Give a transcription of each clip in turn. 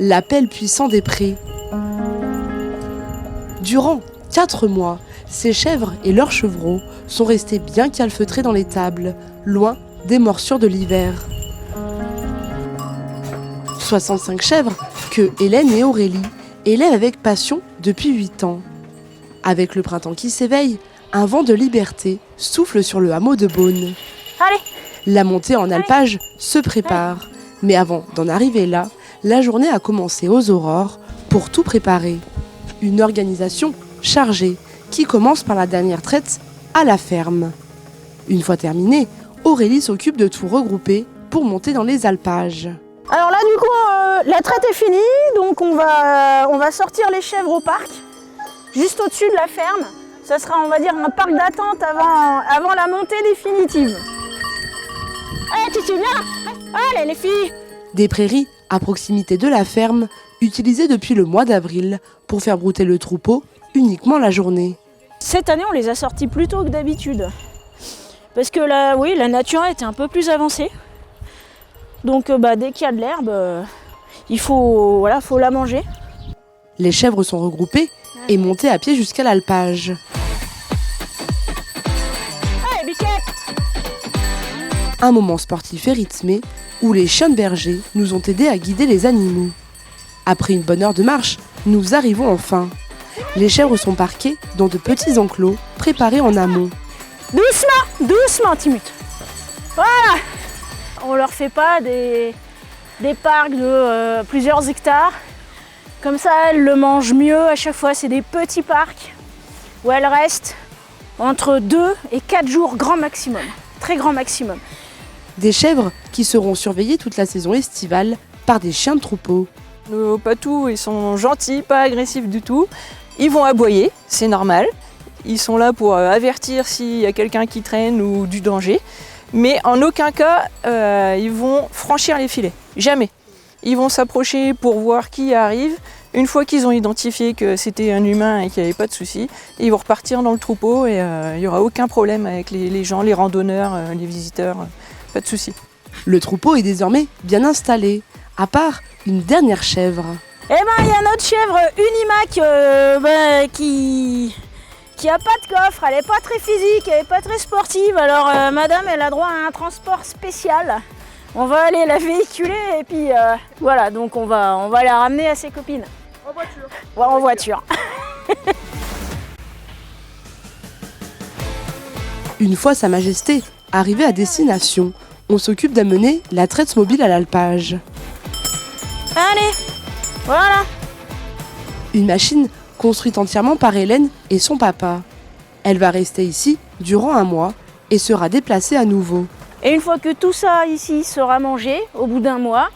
l'appel puissant des prés. Durant 4 mois, ces chèvres et leurs chevreaux sont restés bien calfeutrés dans l'étable, loin des morsures de l'hiver. 65 chèvres que Hélène et Aurélie élèvent avec passion depuis 8 ans. Avec le printemps qui s'éveille, un vent de liberté souffle sur le hameau de Beaune. Allez. La montée en alpage se prépare, mais avant d'en arriver là, la journée a commencé aux aurores pour tout préparer. Une organisation chargée qui commence par la dernière traite à la ferme. Une fois terminée, Aurélie s'occupe de tout regrouper pour monter dans les alpages. Alors là du coup la traite est finie, donc on va sortir les chèvres au parc, juste au-dessus de la ferme. Ça sera on va dire un parc d'attente avant la montée définitive. Allez tu viens. Allez les filles. Des prairies à proximité de la ferme, utilisées depuis le mois d'avril pour faire brouter le troupeau uniquement la journée. Cette année on les a sortis plus tôt que d'habitude, parce que là, oui, la nature était un peu plus avancée. Donc dès qu'il y a de l'herbe, il faut la manger. Les chèvres sont regroupées et montées à pied jusqu'à l'alpage. Allez, biquette. Un moment sportif et rythmé où les chiens de berger nous ont aidés à guider les animaux. Après une bonne heure de marche, nous arrivons enfin. Les chèvres sont parquées dans de petits enclos préparés en amont. Doucement, Timut. Voilà. On leur fait pas des parcs de plusieurs hectares. Comme ça, elles le mangent mieux à chaque fois. C'est des petits parcs où elles restent entre 2 et 4 jours grand maximum. Très grand maximum. Des chèvres qui seront surveillées toute la saison estivale par des chiens de troupeau. Nos patous, ils sont gentils, pas agressifs du tout. Ils vont aboyer, c'est normal. Ils sont là pour avertir s'il y a quelqu'un qui traîne ou du danger. Mais en aucun cas, ils vont franchir les filets. Jamais. Ils vont s'approcher pour voir qui arrive. Une fois qu'ils ont identifié que c'était un humain et qu'il n'y avait pas de souci, ils vont repartir dans le troupeau et il n'y aura aucun problème avec les gens, les randonneurs, les visiteurs. Pas de souci. Le troupeau est désormais bien installé, à part une dernière chèvre. Eh ben, il y a notre chèvre Unimac qui a pas de coffre, elle est pas très physique, elle est pas très sportive. Alors madame, elle a droit à un transport spécial. On va aller la véhiculer et puis voilà, donc on va la ramener à ses copines. En voiture. Ouais, en voiture. Une fois Sa Majesté arrivée à destination, on s'occupe d'amener la traite mobile à l'alpage. Allez, voilà. Une machine construite entièrement par Hélène et son papa. Elle va rester ici durant 1 mois et sera déplacée à nouveau. Et une fois que tout ça ici sera mangé, au bout d'1 mois,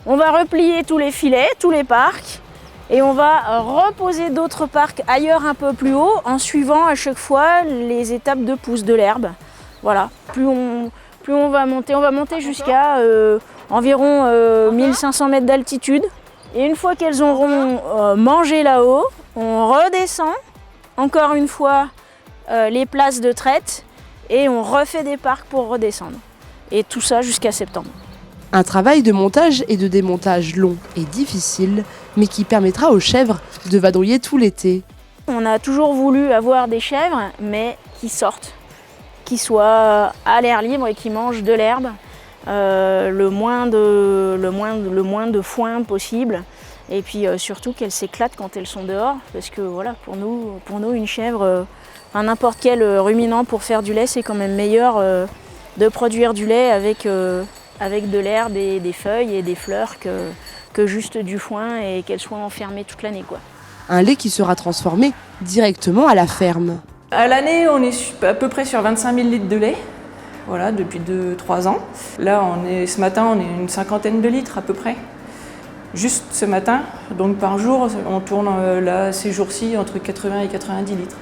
on va replier tous les filets, tous les parcs, et on va reposer d'autres parcs ailleurs un peu plus haut en suivant à chaque fois les étapes de pousse de l'herbe. Voilà, plus on va monter jusqu'à environ 1500 mètres d'altitude. Et une fois qu'elles auront mangé là-haut, on redescend encore une fois les places de traite et on refait des parcs pour redescendre. Et tout ça jusqu'à septembre. Un travail de montage et de démontage long et difficile, mais qui permettra aux chèvres de vadrouiller tout l'été. On a toujours voulu avoir des chèvres, mais qui sortent, qui soient à l'air libre et qui mangent de l'herbe, le moins de foin possible. Et puis surtout qu'elles s'éclatent quand elles sont dehors, parce que voilà, pour nous une chèvre, n'importe quel ruminant pour faire du lait, c'est quand même meilleur de produire du lait avec de l'herbe et des feuilles et des fleurs que juste du foin et qu'elles soient enfermées toute l'année, quoi. Un lait qui sera transformé directement à la ferme. À l'année, on est à peu près sur 25 000 litres de lait, voilà, depuis 2-3 ans. Là, ce matin, on est une 50aine de litres à peu près. Juste ce matin, donc par jour, on tourne là, ces jours-ci entre 80 et 90 litres.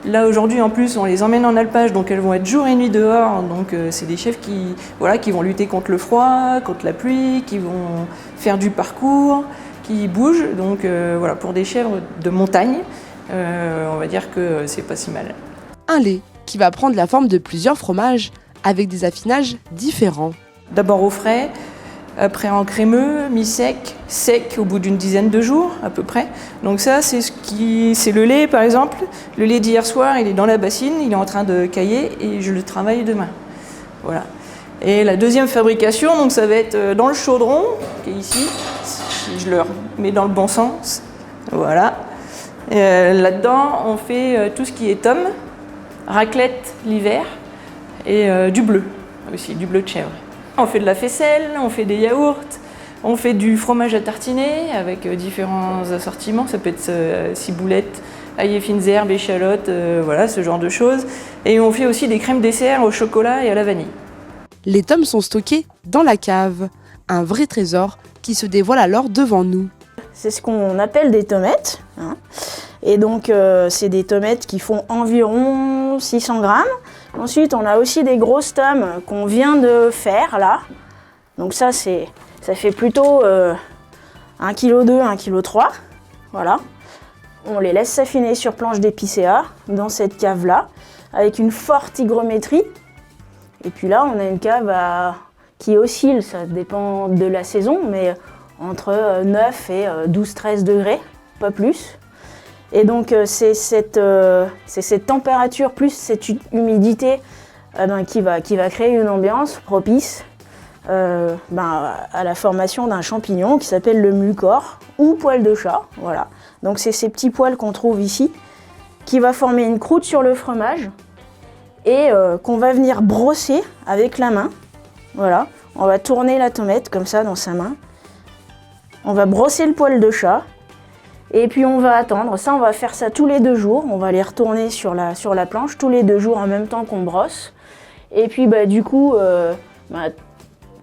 Là aujourd'hui en plus on les emmène en alpage, donc elles vont être jour et nuit dehors, donc c'est des chèvres qui vont lutter contre le froid, contre la pluie, qui vont faire du parcours, qui bougent, donc voilà, pour des chèvres de montagne, on va dire que c'est pas si mal. Un lait qui va prendre la forme de plusieurs fromages avec des affinages différents. D'abord au frais, après en crémeux, mi-sec, sec au bout d'une dizaine de jours à peu près. Donc ça, c'est le lait par exemple. Le lait d'hier soir, il est dans la bassine, il est en train de cailler et je le travaille demain. Voilà. Et la deuxième fabrication, donc ça va être dans le chaudron, qui est ici. Je le mets dans le bon sens. Voilà. Là-dedans, on fait tout ce qui est tomme, raclette l'hiver et du bleu aussi, du bleu de chèvre. On fait de la faisselle, on fait des yaourts, on fait du fromage à tartiner avec différents assortiments. Ça peut être ciboulette, ail et fines herbes, échalotes, voilà, ce genre de choses. Et on fait aussi des crèmes dessert au chocolat et à la vanille. Les tomes sont stockés dans la cave, un vrai trésor qui se dévoile alors devant nous. C'est ce qu'on appelle des tomettes, hein. Et donc c'est des tomettes qui font environ 600 grammes. Ensuite on a aussi des grosses tomes qu'on vient de faire là. Donc ça fait plutôt 1,2 kg, 1,3 kg. Voilà. On les laisse s'affiner sur planche d'épicéa dans cette cave là, avec une forte hygrométrie. Et puis là on a une cave qui oscille, ça dépend de la saison, mais entre 9 et 12-13 degrés, pas plus. Et donc c'est cette température plus cette humidité qui va créer une ambiance propice à la formation d'un champignon qui s'appelle le mucor ou poil de chat. Voilà. Donc c'est ces petits poils qu'on trouve ici qui va former une croûte sur le fromage et qu'on va venir brosser avec la main. Voilà. On va tourner la tomate comme ça dans sa main. On va brosser le poil de chat. Et puis on va attendre, ça on va faire ça tous les 2 jours, on va les retourner sur la planche tous les 2 jours en même temps qu'on brosse. Et puis du coup,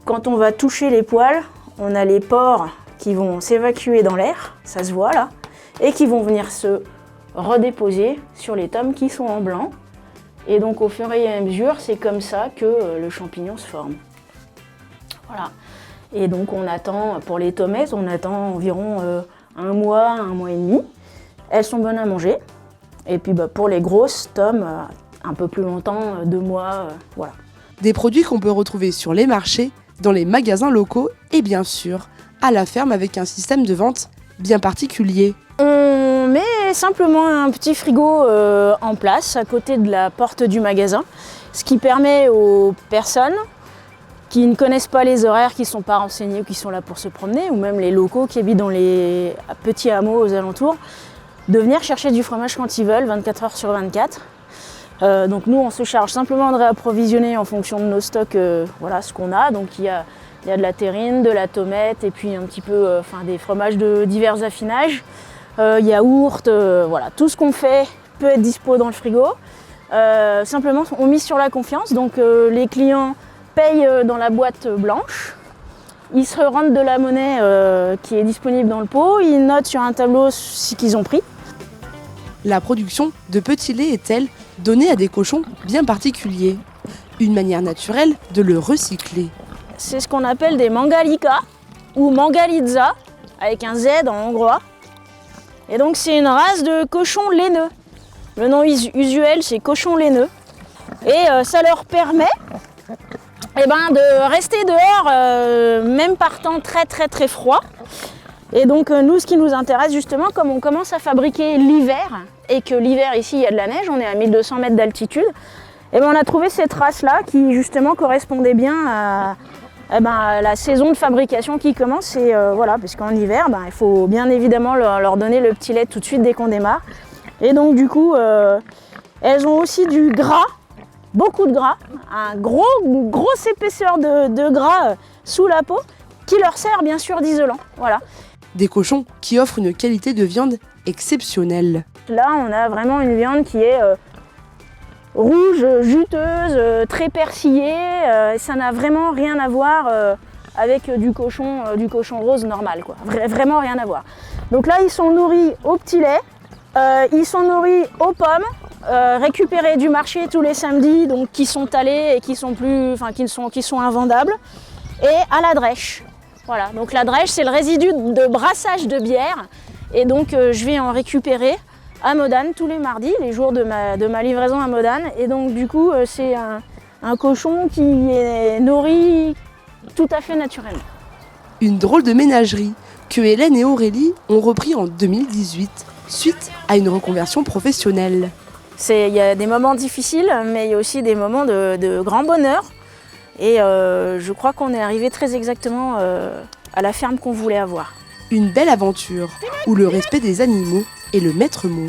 quand on va toucher les poils, on a les pores qui vont s'évacuer dans l'air, ça se voit là, et qui vont venir se redéposer sur les tomes qui sont en blanc. Et donc au fur et à mesure, c'est comme ça que le champignon se forme. Voilà. Et donc on attend, pour les tomates, on attend environ 1 mois et demi. Elles sont bonnes à manger. Et puis pour les grosses tomes, un peu plus longtemps, 2 mois, voilà. Des produits qu'on peut retrouver sur les marchés, dans les magasins locaux et bien sûr à la ferme avec un système de vente bien particulier. On met simplement un petit frigo en place à côté de la porte du magasin, ce qui permet aux personnes qui ne connaissent pas les horaires, qui ne sont pas renseignés ou qui sont là pour se promener, ou même les locaux qui habitent dans les petits hameaux aux alentours, de venir chercher du fromage quand ils veulent, 24 heures sur 24. Donc nous, on se charge simplement de réapprovisionner en fonction de nos stocks, voilà ce qu'on a. Donc il y a de la terrine, de la tomate et puis un petit peu des fromages de divers affinages, yaourt, voilà, tout ce qu'on fait peut être dispo dans le frigo. Simplement, on mise sur la confiance, donc les clients payent dans la boîte blanche, ils se rendent de la monnaie qui est disponible dans le pot, ils notent sur un tableau ce qu'ils ont pris. La production de petits laits est-elle donnée à des cochons bien particuliers? Une manière naturelle de le recycler. C'est ce qu'on appelle des mangalika ou mangalitza, avec un Z en hongrois. Et donc c'est une race de cochons laineux. Le nom usuel c'est cochon laineux. Et ça leur permet de rester dehors, même par temps très très très froid. Et donc nous, ce qui nous intéresse justement, comme on commence à fabriquer l'hiver, et que l'hiver ici il y a de la neige, on est à 1200 mètres d'altitude, et on a trouvé cette race-là qui justement correspondait bien à la saison de fabrication qui commence. Et voilà, parce qu'en hiver, il faut bien évidemment leur donner le petit lait tout de suite dès qu'on démarre. Et donc du coup, elles ont aussi du gras, beaucoup de gras, une grosse épaisseur de gras sous la peau qui leur sert bien sûr d'isolant. Voilà. Des cochons qui offrent une qualité de viande exceptionnelle. Là, on a vraiment une viande qui est rouge, juteuse, très persillée. Ça n'a vraiment rien à voir avec du cochon rose normal, quoi. Vraiment rien à voir. Donc là, ils sont nourris au petit lait, ils sont nourris aux pommes, récupérés du marché tous les samedis, donc qui sont talés et qui sont invendables, et à la drèche. Voilà, donc la drèche, c'est le résidu de brassage de bière, et donc je vais en récupérer à Modane tous les mardis, les jours de ma livraison à Modane. Et donc du coup, c'est un cochon qui est nourri tout à fait naturellement. Une drôle de ménagerie que Hélène et Aurélie ont repris en 2018 suite à une reconversion professionnelle. Il y a des moments difficiles, mais il y a aussi des moments de grand bonheur. Et je crois qu'on est arrivé très exactement à la ferme qu'on voulait avoir. Une belle aventure où le respect des animaux est le maître mot.